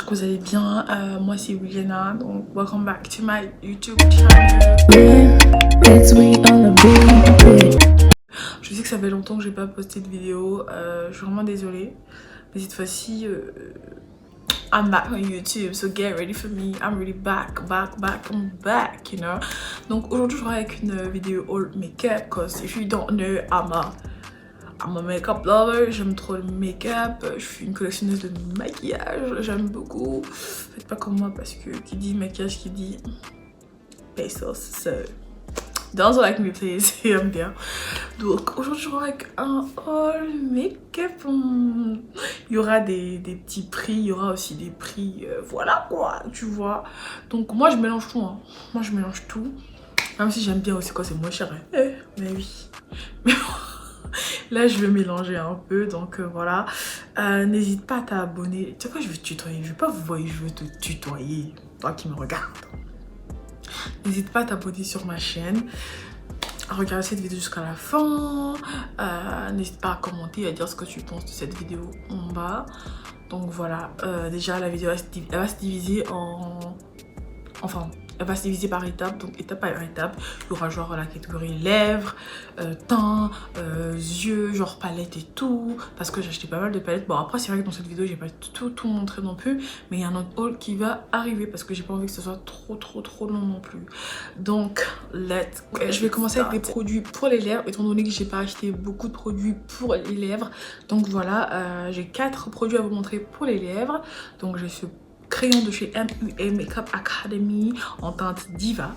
j'espère que vous allez bien. Moi c'est Williana, donc welcome back to my YouTube channel. Je sais que ça fait longtemps que j'ai pas posté de vidéo, je suis vraiment désolée. Mais cette fois-ci, I'm back on YouTube, so get ready for me. I'm really back, I'm back, you know. Donc aujourd'hui je reviens avec une vidéo all make-up, cause if you don't know, I'm a make-up lover, j'aime trop le make-up, je suis une collectionneuse de maquillage, j'aime beaucoup. Faites pas comme moi parce que qui dit maquillage, qui dit pesos, so don't like me please, j'aime bien. Donc aujourd'hui je reviens avec un all make-up. Il y aura des petits prix, il y aura aussi des prix, voilà quoi, tu vois. Donc moi je mélange tout, hein. Moi je mélange tout. Même si j'aime bien aussi quand c'est moins cher, hein. Mais oui. Mais là je vais mélanger un peu, donc voilà. N'hésite pas à t'abonner. Tu sais quoi, je vais te tutoyer, je vais pas vous voir, je veux te tutoyer, toi qui me regardes. N'hésite pas à t'abonner sur ma chaîne, à regarder cette vidéo jusqu'à la fin. N'hésite pas à commenter, à dire ce que tu penses de cette vidéo en bas. Donc voilà, déjà la vidéo elle va se diviser en... Enfin, elle va se diviser par étapes, donc étape par étape. Il y aura genre la catégorie lèvres, teint, yeux, genre palette et tout. Parce que j'ai acheté pas mal de palettes. Bon après c'est vrai que dans cette vidéo j'ai pas tout montré non plus. Mais il y a un autre haul qui va arriver parce que j'ai pas envie que ce soit trop long non plus. Donc let's go. Je vais commencer avec des produits pour les lèvres. Étant donné que j'ai pas acheté beaucoup de produits pour les lèvres. Donc voilà, j'ai 4 produits à vous montrer pour les lèvres. Donc j'ai ce crayon de chez MUA Makeup Academy en teinte Diva.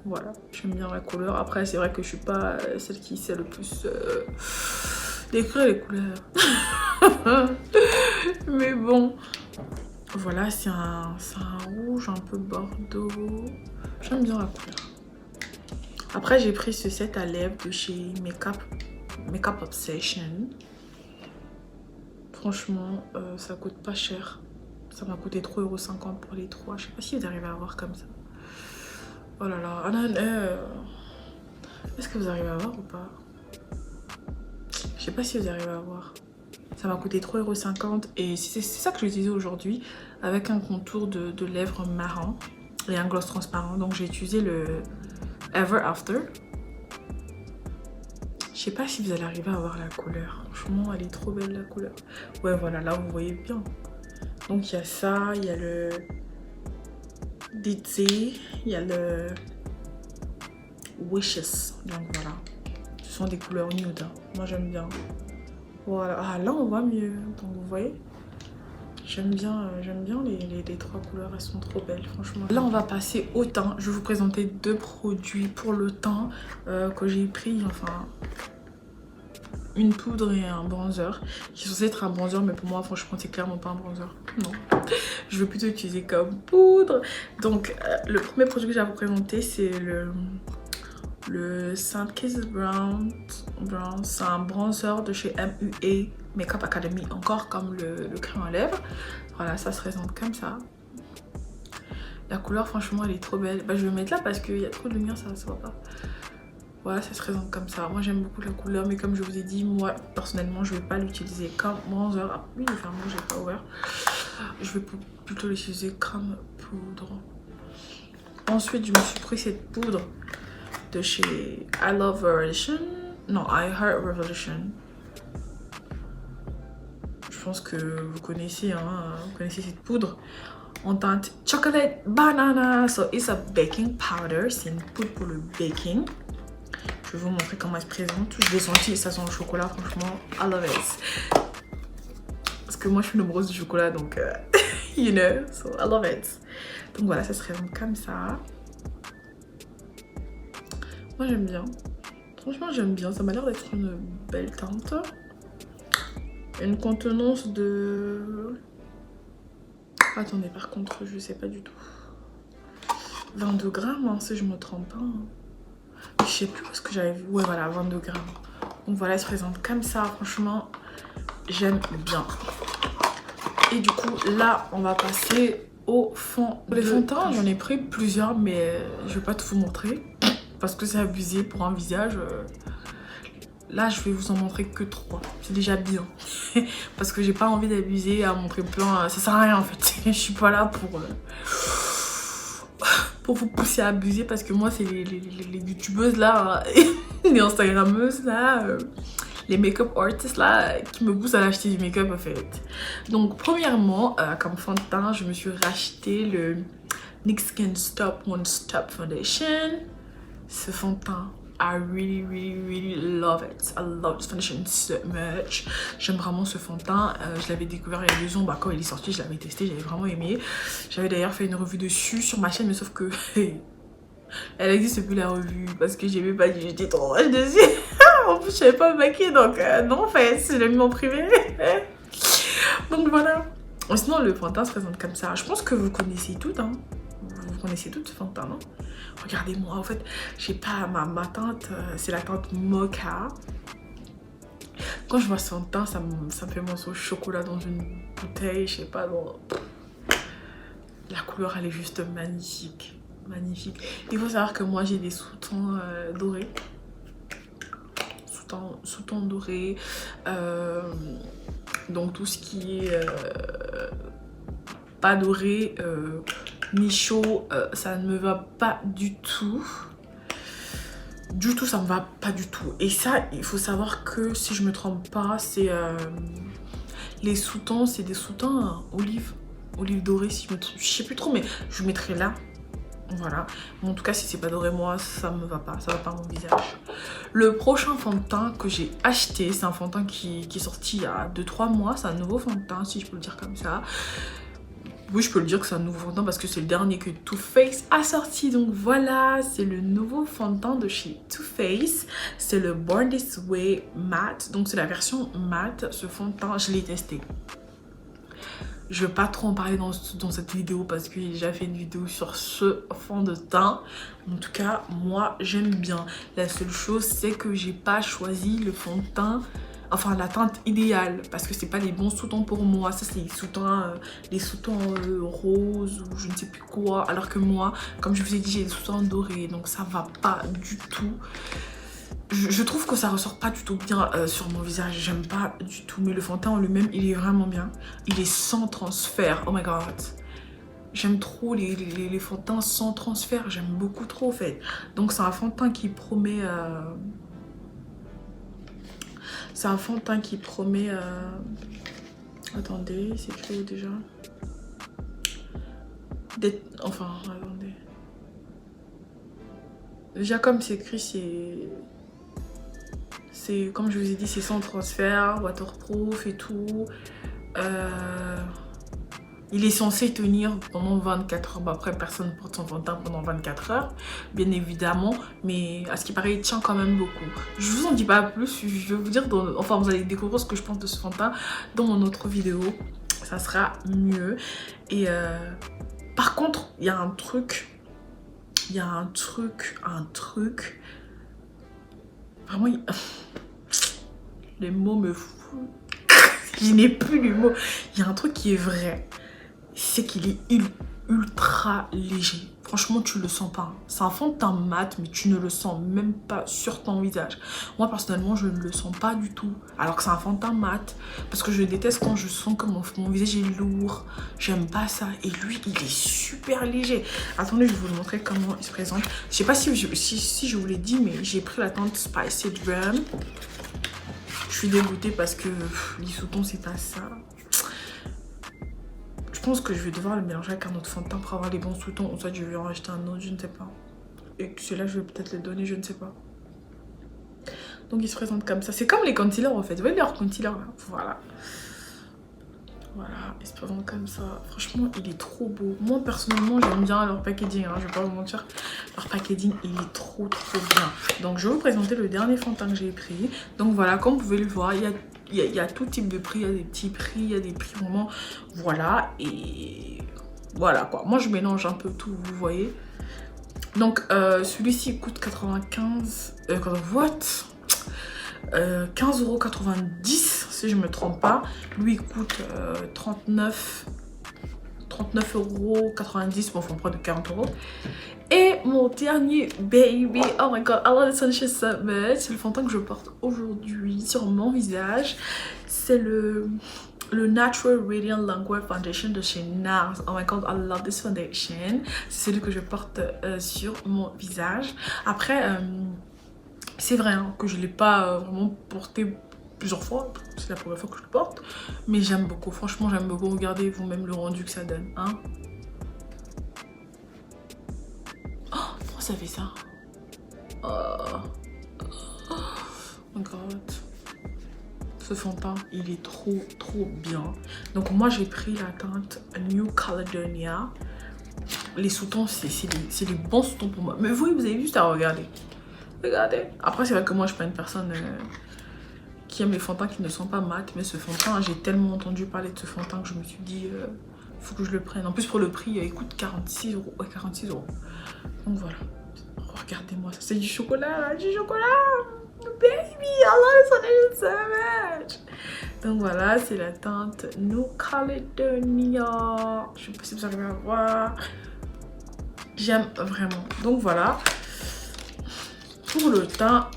Voilà, j'aime bien la couleur. Après c'est vrai que je suis pas celle qui sait le plus décrire les couleurs. Mais bon, voilà, c'est un rouge un peu bordeaux. J'aime bien la couleur. Après j'ai pris ce set à lèvres de chez Makeup Obsession. Franchement ça coûte pas cher. Ça m'a coûté 3,50 € pour les 3. Je sais pas si vous arrivez à voir comme ça. Oh là là. Est-ce que vous arrivez à voir ou pas? Je sais pas si vous arrivez à voir. Ça m'a coûté 3,50 € et c'est ça que j'ai utilisé aujourd'hui avec un contour de lèvres marron et un gloss transparent. Donc j'ai utilisé le Ever After. Je sais pas si vous allez arriver à voir la couleur. Franchement, elle est trop belle la couleur. Ouais, voilà, là vous voyez bien. Donc il y a ça, il y a le DT, il y a le Wishes. Donc voilà, ce sont des couleurs nude, hein. Moi j'aime bien. Voilà, ah là on voit mieux. Donc vous voyez, j'aime bien les 3 couleurs, elles sont trop belles franchement. Là on va passer au teint. Je vais vous présenter 2 produits pour le teint que j'ai pris, enfin une poudre et un bronzer qui est censé être un bronzer, mais pour moi franchement c'est clairement pas un bronzer, non. Je veux plutôt utiliser comme poudre. Donc le premier produit que j'ai à vous présenter c'est le Saint Kiss Brown. C'est un bronzer de chez MUA Makeup Academy, encore comme le crayon à lèvres. Voilà, ça se présente comme ça. La couleur franchement elle est trop belle. Bah, je vais le mettre là parce qu'il y a trop de lumière, ça se voit pas. Voilà, ça se présente comme ça. Moi j'aime beaucoup la couleur, mais comme je vous ai dit, moi personnellement je vais pas l'utiliser comme bronzer. Ah oui, il est fermé, j'ai pas ouvert. Je vais plutôt l'utiliser comme poudre. Ensuite je me suis pris cette poudre de chez I Love Revolution. Non, I Heart Revolution. Je pense que vous connaissez, hein, vous connaissez cette poudre en teinte Chocolate Banana. So it's a baking powder. C'est une poudre pour le baking. Je vais vous montrer comment elle se présente. Je l'ai senti et ça sent le chocolat, franchement, I love it. Parce que moi je suis une amoureuse du chocolat, donc you know, so I love it. Donc voilà, ça se présente comme ça. Moi j'aime bien. Franchement j'aime bien, ça m'a l'air d'être une belle teinte. Une contenance de... Attendez, par contre, je sais pas du tout. 22 grammes, hein, si je me trompe pas. Hein. Je sais plus où est-ce que j'avais vu. Ouais, voilà, 22 grammes. Donc voilà, elle se présente comme ça. Franchement, j'aime bien. Et du coup, là, on va passer au fond. Les fonds de teint, j'en ai pris plusieurs, mais je vais pas tout vous montrer. Parce que c'est abusé pour un visage. là je vais vous en montrer que 3. C'est déjà bien. Parce que j'ai pas envie d'abuser à montrer plein. Ça sert à rien en fait. Je suis pas là pour vous pousser à abuser, parce que moi c'est les youtubeuses là, les instagrammeuses là, les make-up artists là qui me poussent à acheter du make-up en fait. Donc premièrement, comme fond de teint, je me suis racheté le NYX Skin Stop One Stop Foundation. Ce fond de teint, I really love it. I love this foundation so much. J'aime vraiment ce fond de teint. Je l'avais découvert il y a 2 ans, bah, quand il est sorti, je l'avais testé, j'avais vraiment aimé. J'avais d'ailleurs fait une revue dessus sur ma chaîne, mais sauf que elle existe plus la revue parce que j'aimais pas, j'étais trop rage dessus. En plus, je savais pas me maquiller, donc non, en fait, je l'ai mis en privé. Donc voilà. Sinon, le fond de teint se présente comme ça. Je pense que vous connaissez toutes, hein. Vous connaissez toutes ce fond de teint, non? Regardez-moi, en fait, j'ai pas ma teinte, c'est la teinte Mocha. Quand je vois ce fond de teint, ça me fait penser au chocolat dans une bouteille, je sais pas, bon. La couleur, elle est juste magnifique. Magnifique. Il faut savoir que moi, j'ai des sous-tons dorés. Sous-tons dorés. Donc, tout ce qui est pas doré, ni chaud, ça ne me va pas du tout. Du tout, ça me va pas du tout. Et ça, il faut savoir que si je me trompe pas, c'est les sous-tons, c'est des sous-tons olive dorée, si je sais plus trop, mais je mettrai là. Voilà. Mais en tout cas, si c'est pas doré, moi, ça me va pas. Ça va pas à mon visage. Le prochain fond de teint que j'ai acheté, c'est un fond de teint qui est sorti il y a 2-3 mois. C'est un nouveau fond de teint, si je peux le dire comme ça. Oui, je peux le dire que c'est un nouveau fond de teint parce que c'est le dernier que Too Faced a sorti. Donc voilà, c'est le nouveau fond de teint de chez Too Faced. C'est le Born This Way Matte. Donc c'est la version matte. Ce fond de teint, je l'ai testé. Je vais pas trop en parler dans cette vidéo parce que j'ai déjà fait une vidéo sur ce fond de teint. En tout cas, moi, j'aime bien. La seule chose, c'est que j'ai pas choisi le fond de teint, enfin la teinte idéale, parce que c'est pas les bons sous-tons pour moi. Ça, c'est les sous-tons roses ou je ne sais plus quoi. Alors que moi, comme je vous ai dit, j'ai des sous-tons dorés, donc ça va pas du tout. Je trouve que ça ressort pas du tout bien sur mon visage, j'aime pas du tout. Mais le fond de teint en lui-même, il est vraiment bien. Il est sans transfert, oh my god. J'aime trop les fonds de teint sans transfert, j'aime beaucoup trop en fait. Donc c'est un fond de teint qui promet... C'est un fond de teint qui promet... Attendez, c'est écrit où déjà? Enfin, attendez. Déjà comme c'est écrit, c'est comme je vous ai dit, c'est sans transfert, waterproof et tout. Il est censé tenir pendant 24 heures. Bon, après, personne ne porte son fond de teint pendant 24 heures, bien évidemment. Mais à ce qui paraît, il tient quand même beaucoup. Je vous en dis pas plus. Je vais vous dire, enfin, vous allez découvrir ce que je pense de ce fond de teint dans mon autre vidéo. Ça sera mieux. Et par contre, il y a un truc. Vraiment, les mots me foutent. Je n'ai plus les mots. Il y a un truc qui est vrai. C'est qu'il est ultra léger. Franchement, tu le sens pas. C'est un fond de teint mat, mais tu ne le sens même pas sur ton visage. Moi, personnellement, je ne le sens pas du tout. Alors que c'est un fond de teint mat. Parce que je déteste quand je sens que mon visage est lourd. J'aime pas ça. Et lui, il est super léger. Attendez, je vais vous montrer comment il se présente. Je sais pas si je vous l'ai dit, mais j'ai pris la teinte Spicy Drum. Je suis dégoûtée parce que les sous-tons, c'est pas ça. Je pense que je vais devoir le mélanger avec un autre fond de teint pour avoir les bons sous-tons. Ou soit je vais en acheter un autre, je ne sais pas. Et que celui-là, je vais peut-être le donner, je ne sais pas. Donc il se présente comme ça. C'est comme les concealers en fait. Vous voyez leur concealer là? Voilà. Voilà, il se présente comme ça. Franchement, il est trop beau. Moi, personnellement, j'aime bien leur packaging. Hein, je vais pas vous mentir. Leur packaging, il est trop bien. Donc, je vais vous présenter le dernier fond de teint que j'ai pris. Donc, voilà, comme vous pouvez le voir, il y a tout type de prix. Il y a des petits prix, il y a des prix vraiment. Voilà, et voilà quoi. Moi, je mélange un peu tout, vous voyez. Donc, celui-ci coûte 95... what 15,90 € si je me trompe pas. Lui il coûte 39,90 €, bon, faut en prendre de 40 €. Et Et mon dernier baby, oh my god, I love this Sunshine so much. C'est le fond de teint que je porte aujourd'hui sur mon visage. C'est le Natural Radiant Longwear Foundation de chez NARS. Oh my god, I love this foundation. C'est celui que je porte sur mon visage. Après, c'est vrai hein, que je ne l'ai pas vraiment porté plusieurs fois. C'est la première fois que je le porte. Mais j'aime beaucoup, franchement j'aime beaucoup. Regardez vous-même le rendu que ça donne. Hein. Oh, pourquoi ça fait ça? Oh my god. Ce fond de teint, il est trop bien. Donc moi j'ai pris la teinte New Caledonia. Les sous-tons, c'est les bons sous-tons pour moi. Mais vous avez juste à regarder. Regardez. Après c'est vrai que moi je suis pas une personne qui aime les fonds de teint qui ne sont pas mat. Mais ce fond de teint, j'ai tellement entendu parler de ce fond de teint que je me suis dit faut que je le prenne. En plus pour le prix, il coûte 46 €. Ouais, 46 €. Donc voilà. Regardez-moi ça, c'est du chocolat, du chocolat. Baby, I love it so much. Donc voilà, c'est la teinte New Caledonia. Je sais pas si vous arrivez à voir. J'aime vraiment. Donc voilà. Pour le teint,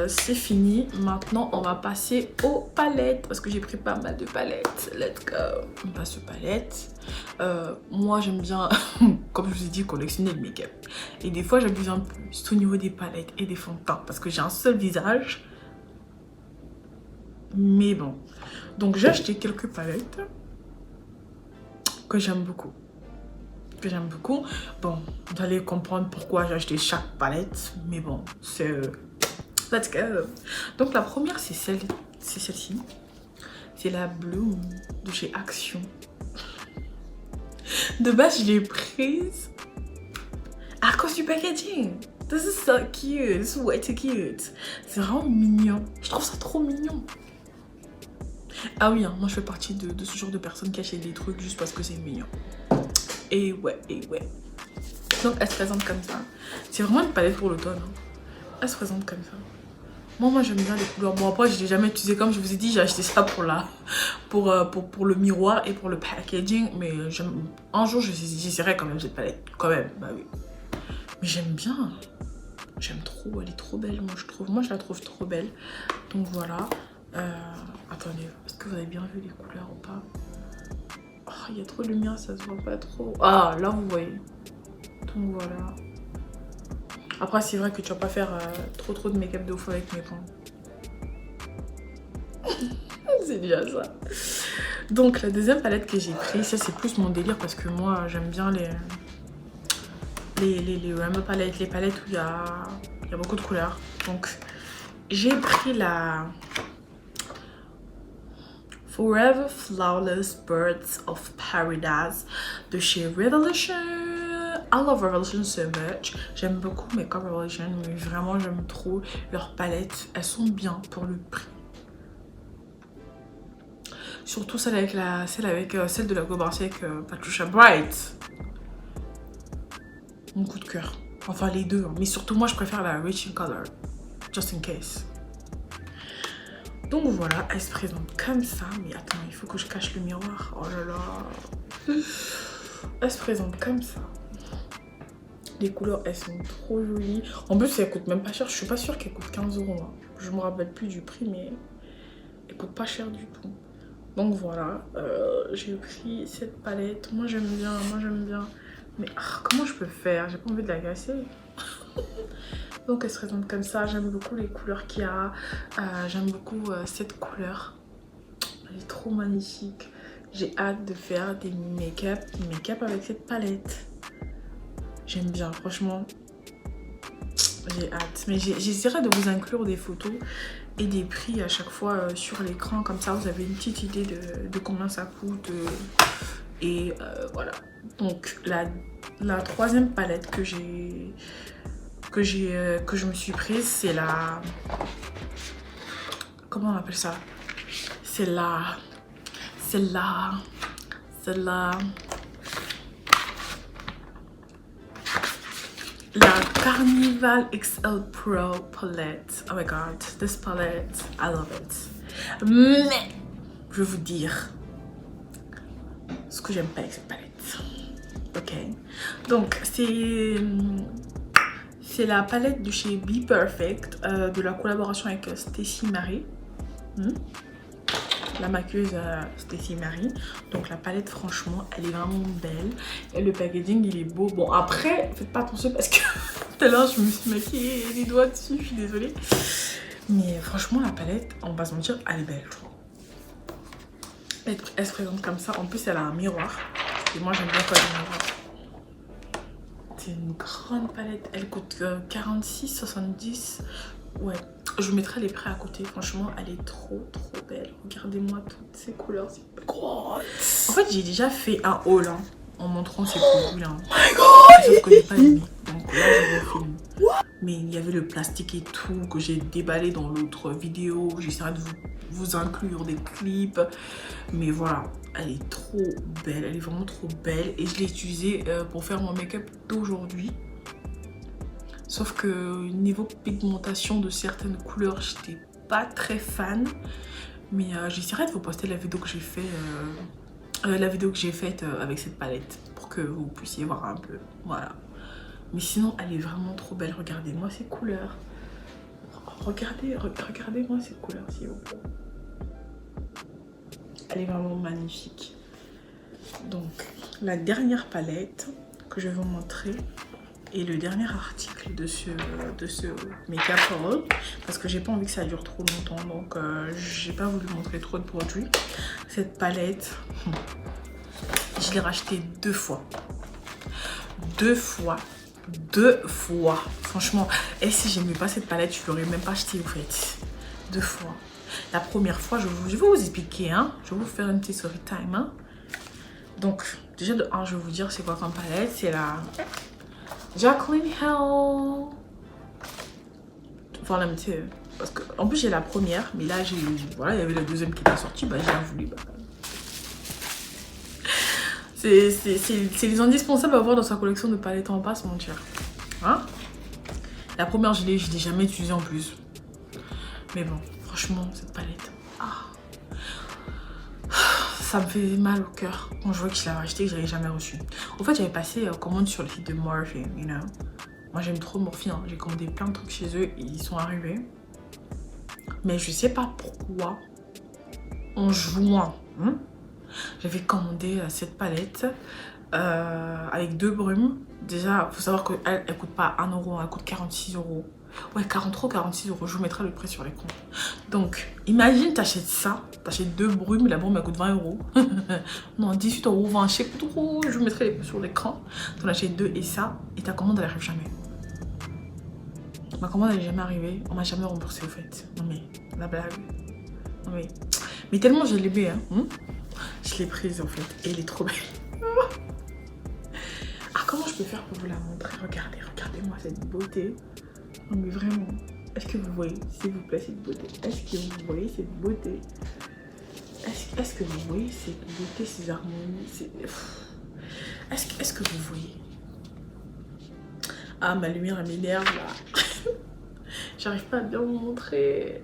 c'est fini. Maintenant, on va passer aux palettes. Parce que j'ai pris pas mal de palettes. Let's go. On passe aux palettes. Moi, j'aime bien, comme je vous ai dit, collectionner le make-up. Et des fois, j'abuse un peu. C'est au niveau des palettes et des fonds de teint. Parce que j'ai un seul visage. Mais bon. Donc, j'ai acheté quelques palettes que j'aime beaucoup. Bon, vous allez comprendre pourquoi j'ai acheté chaque palette, mais bon, c'est let's go. Donc la première c'est celle-ci, c'est la Bloom de chez Action. De base je l'ai prise à cause du packaging. This is so cute, this is way too cute. C'est vraiment mignon, je trouve ça trop mignon. Ah oui, hein, moi je fais partie de ce genre de personnes qui achètent des trucs juste parce que c'est mignon. Et ouais. Donc elle se présente comme ça. C'est vraiment une palette pour l'automne. Hein. Elle se présente comme ça. Moi j'aime bien les couleurs. Bon après je l'ai jamais utilisé comme je vous ai dit. J'ai acheté ça pour le miroir et pour le packaging. Mais un jour j'essaierai quand même cette palette. Quand même, bah oui. Mais j'aime bien. J'aime trop. Elle est trop belle moi je trouve. Moi je la trouve trop belle. Donc voilà. Attendez. Est-ce que vous avez bien vu les couleurs ou pas? Oh, il y a trop de lumière, ça se voit pas trop. Ah, là vous voyez. Donc voilà. Après, c'est vrai que tu vas pas faire trop de make-up de ouf avec mes points. C'est déjà ça. Donc la deuxième palette que j'ai prise, ça c'est plus mon délire parce que moi j'aime bien les rainbow palettes, les palettes où il y a beaucoup de couleurs. Donc j'ai pris la Forever Flawless Birds of Paradise de chez Revolution. I love Revolution so much. J'aime beaucoup Makeup Revolution, mais vraiment j'aime trop leurs palettes. Elles sont bien pour le prix. Surtout celle avec celle de la Cobartier avec Patricia Bright. Mon coup de cœur. Enfin les deux, hein. Mais surtout moi je préfère la Rich in Color. Just in case. Donc voilà, elle se présente comme ça. Mais attends, il faut que je cache le miroir. Oh là là. Elle se présente comme ça. Les couleurs, elles sont trop jolies. En plus, elle coûte même pas cher. Je suis pas sûre qu'elle coûte 15 €. Hein. Je me rappelle plus du prix, mais elle coûte pas cher du tout. Donc voilà, j'ai pris cette palette. Moi j'aime bien. Mais comment je peux faire? J'ai pas envie de la gasser. Donc elle se présente comme ça. J'aime beaucoup les couleurs qu'il y a. J'aime beaucoup cette couleur. Elle est trop magnifique. J'ai hâte de faire des make-up avec cette palette. J'aime bien, franchement. J'ai hâte. Mais j'essaierai de vous inclure des photos et des prix à chaque fois sur l'écran. Comme ça, vous avez une petite idée de combien ça coûte. Et voilà. Donc la troisième palette que je me suis prise, c'est la... Comment on appelle ça? C'est la Carnival XL Pro palette. Oh my god, this palette, I love it. Mais je vais vous dire ce que j'aime pas avec cette palette. Ok, donc c'est C'est la palette de chez Be Perfect, de la collaboration avec Stacey Marie. La maquilleuse Stacey Marie. Donc la palette, franchement, elle est vraiment belle. Et le packaging, il est beau. Bon, après, faites pas attention parce que tout à l'heure, je me suis maquillée les doigts dessus. Je suis désolée. Mais franchement, la palette, on va se mentir, elle est belle, je trouve. Elle se présente comme ça. En plus, elle a un miroir. Et moi, j'aime bien quand il y a un miroir. C'est une grande palette. Elle coûte 46,70. Ouais. Je vous mettrai les prix à côté. Franchement, elle est trop belle. Regardez-moi toutes ces couleurs. C'est gros. En fait, j'ai déjà fait un haul hein, en montrant ces produits là. Sauf que j'ai pas aimé. Donc là, je vous filme. Mais il y avait le plastique et tout que j'ai déballé dans l'autre vidéo. J'essaierai de vous inclure des clips. Mais voilà, elle est trop belle. Elle est vraiment trop belle. Et je l'ai utilisée pour faire mon make-up d'aujourd'hui. Sauf que niveau pigmentation de certaines couleurs, j'étais pas très fan. Mais j'essaierai de vous poster la vidéo que j'ai faite avec cette palette. Pour que vous puissiez voir un peu. Voilà. Mais sinon, elle est vraiment trop belle. Regardez-moi ces couleurs. Regardez-moi ces couleurs, s'il vous plaît. Elle est vraiment magnifique. Donc, la dernière palette que je vais vous montrer est le dernier article de ce make-up haul. Parce que j'ai pas envie que ça dure trop longtemps. Donc, j'ai pas voulu montrer trop de produits. Cette palette, je l'ai rachetée 2 fois. 2 fois. Franchement, et si j'aimais pas cette palette, je l'aurais même pas achetée au fait. 2 fois. La première fois, je vais vous expliquer, hein. Je vais vous faire une petite story time, hein. Donc, déjà de 1, je vais vous dire c'est quoi comme palette. C'est la Jaclyn Hill. Enfin, la petite. Parce que, en plus, j'ai la première, mais là, voilà, il y avait la deuxième qui était sortie, bah, j'ai voulu. Bah. C'est les indispensables à avoir dans sa collection de palettes en passe, mon cher. Hein? La première, je l'ai jamais utilisée en plus. Mais bon, franchement, cette palette. Ça me fait mal au cœur quand je vois que je l'avais acheté et que je l'avais jamais reçu. En fait, j'avais passé commande sur le site de Morphe, you know. Moi, j'aime trop Morphe. Hein. J'ai commandé plein de trucs chez eux et ils sont arrivés. Mais je sais pas pourquoi, en juin, j'avais commandé cette palette avec 2 brumes. Déjà, il faut savoir qu'elle coûte pas 1 euro, elle coûte 46 €. Ouais, 40 €, 46 €. Je vous mettrai le prix sur l'écran. Donc, imagine, t'achètes ça. T'achètes 2 brumes, la brume, elle coûte 20 €. Non, 18 €, 20 €, je sais pas trop. Je vous mettrai les prix sur l'écran. T'en achètes 2 et ça. Et ta commande, elle arrive jamais. Ma commande, elle est jamais arrivée. On m'a jamais remboursé, au fait. Non, mais, la blague. Non, mais tellement je l'ai aimée, hein. Je l'ai prise, en fait. Et elle est trop belle. Ah, comment je peux faire pour vous la montrer? Regardez-moi cette beauté. Non mais vraiment, est-ce que vous voyez, s'il vous plaît, cette beauté? Est-ce que vous voyez cette beauté? Est-ce que vous voyez cette beauté, ces harmonies? Est-ce que vous voyez? Ah, ma lumière, elle m'énerve là. J'arrive pas à bien vous montrer.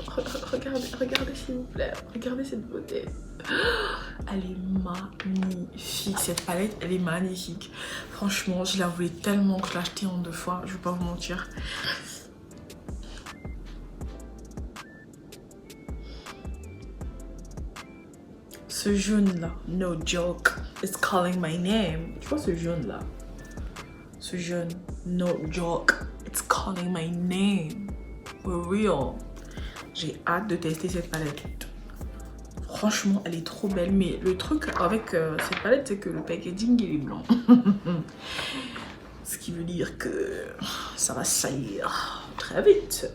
Regardez s'il vous plaît. Regardez cette beauté. Elle est magnifique. Cette palette, elle est magnifique. Franchement, je la voulais tellement que je l'ai achetée en 2 fois. Je vais pas vous mentir. Ce jaune là, no joke, it's calling my name. Tu vois ce jaune là? Ce jaune, no joke, it's calling my name. For real. J'ai hâte de tester cette palette. Franchement, elle est trop belle. Mais le truc avec cette palette, c'est que le packaging, il est blanc. Ce qui veut dire que ça va salir très vite.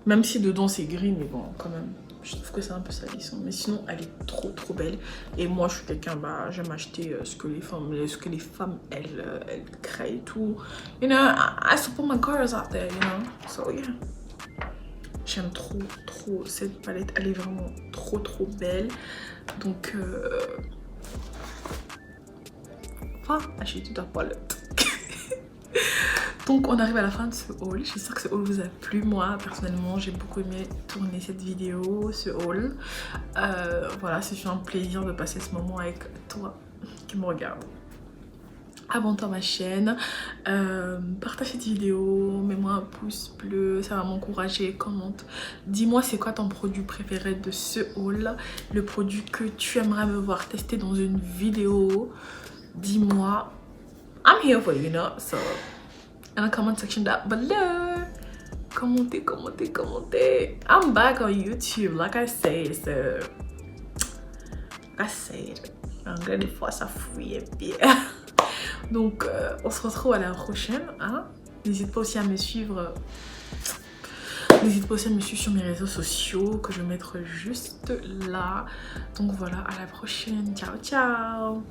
Même si dedans, c'est gris, mais bon, quand même. Je trouve que c'est un peu salissant. Mais sinon, elle est trop belle. Et moi, je suis quelqu'un, bah, j'aime acheter ce que les femmes, elles créent et tout. You know, I support my girls out there, you know. So, yeah. J'aime trop cette palette. Elle est vraiment trop belle. Donc, va acheter ta palette. Donc on arrive à la fin de ce haul. J'espère que ce haul vous a plu. Moi personnellement j'ai beaucoup aimé tourner cette vidéo, ce haul. Voilà, c'est un plaisir de passer ce moment avec toi qui me regarde. abonne-toi à ma chaîne, partage cette vidéo, mets-moi un pouce bleu, ça va m'encourager, commente. Dis-moi c'est quoi ton produit préféré de ce haul, le produit que tu aimerais me voir tester dans une vidéo. Dis-moi, I'm here for you, you know, so in the comment section down below. Commentez, commentez, commentez. I'm back on YouTube, like I said, so I said, anglais des fois ça fouille bien. Donc on se retrouve à la prochaine, hein. N'hésite pas aussi à me suivre. N'hésite pas aussi à me suivre sur mes réseaux sociaux que je vais mettre juste là. Donc voilà, à la prochaine. Ciao, ciao.